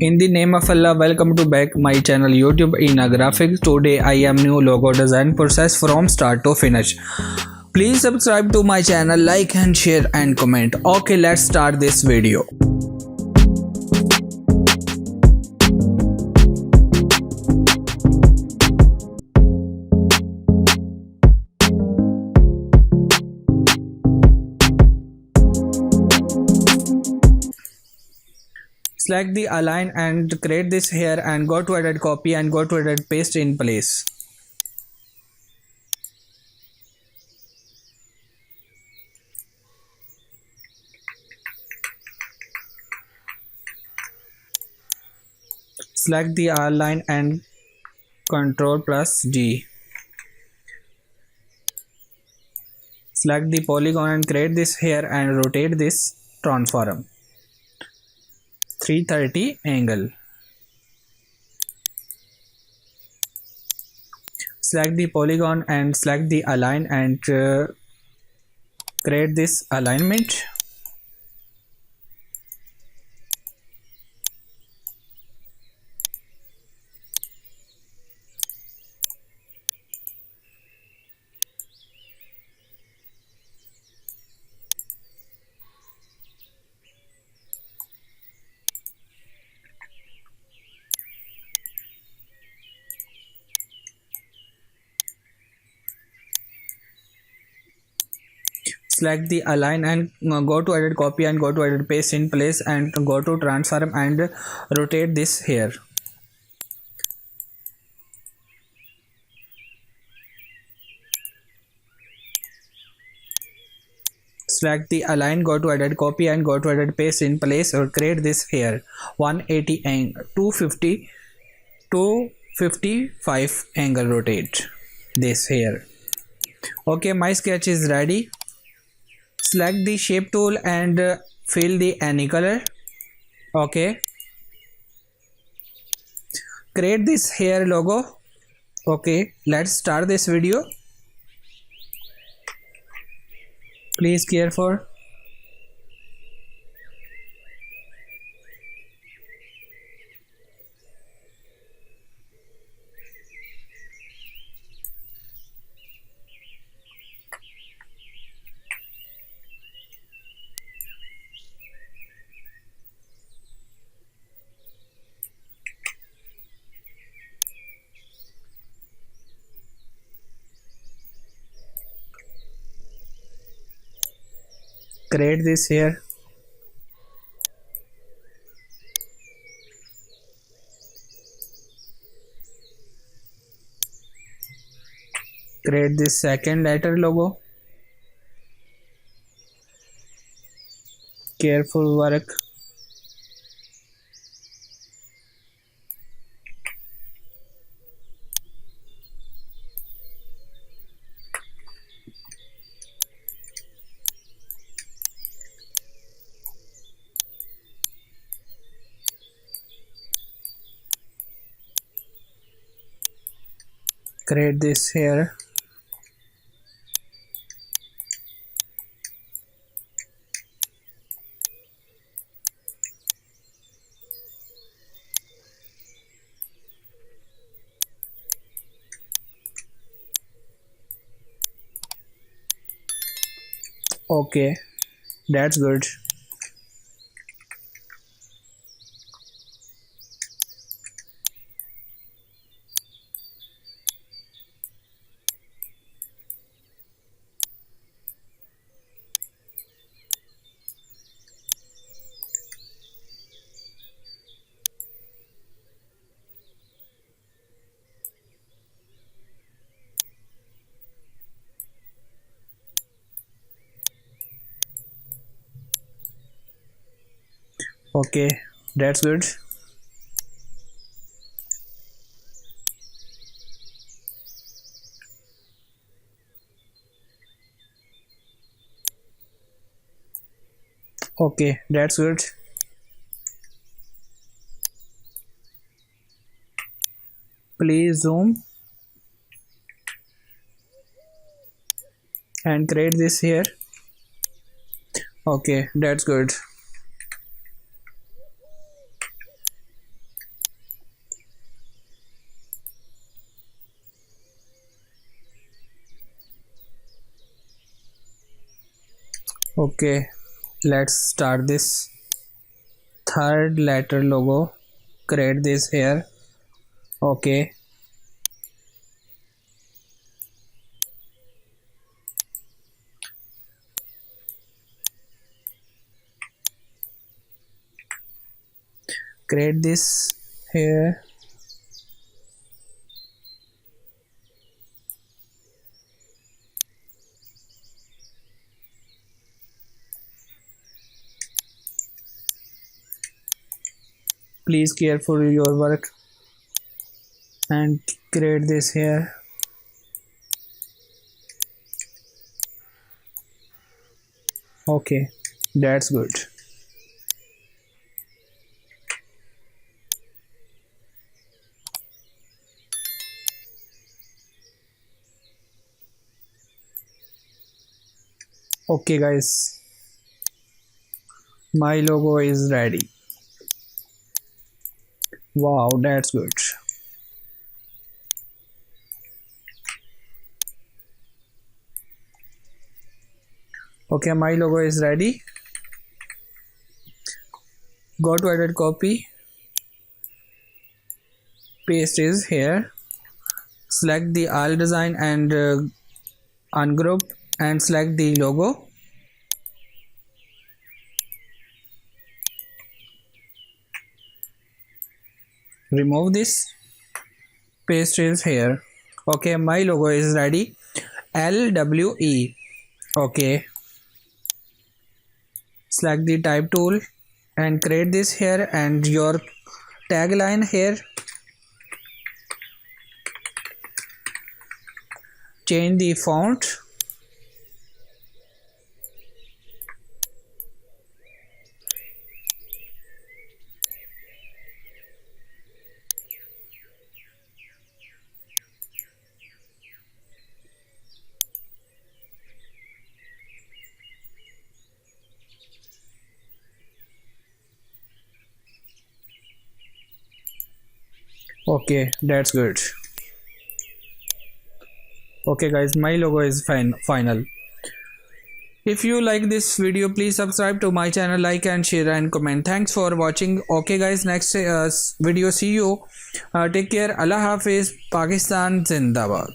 In the name of Allah, welcome to back my channel YouTube Inaa Graphics. Today I am new logo design process from start to finish. Please subscribe to my channel, like and share and comment. Okay, let's start this video. Select the align and create this here and go to edit copy and go to edit paste in place. Select the align and Ctrl plus G. Select the polygon and create this here and rotate this transform 330 angle. Select the polygon and select the align and create this alignment. Select the align and go to edit copy and go to edit paste in place and go to transform and rotate this here. Select the align, go to edit copy and go to edit paste in place or create this here 180 angle 250 255 angle rotate this here. Okay, my sketch is ready. Select the shape tool and fill the any color. Okay, create this hair logo. Okay, let's start this video. Please careful. Create this here. Create this second letter logo. Careful work. Create this here. Okay, that's good. Okay, that's good. Okay, that's good. Please zoom and create this here. Okay, that's good. Okay, let's start this third letter logo. Create this here. Okay, create this here. Please care for your work and create this here. Okay, that's good. Okay guys, my logo is ready. Wow, that's good. Okay, my logo is ready. Go to edit copy, paste is here. Select the all design and ungroup and select the logo. Remove this, paste is here. Okay, my logo is ready. LWE. Okay, select the type tool and create this here and your tagline here. Change the font. Okay, that's good. Okay guys, my logo is final. If you like this video, please subscribe to my channel, like and share and comment. Thanks for watching. Okay guys, next video see you. Take care. Allah Hafiz. Pakistan Zindabad.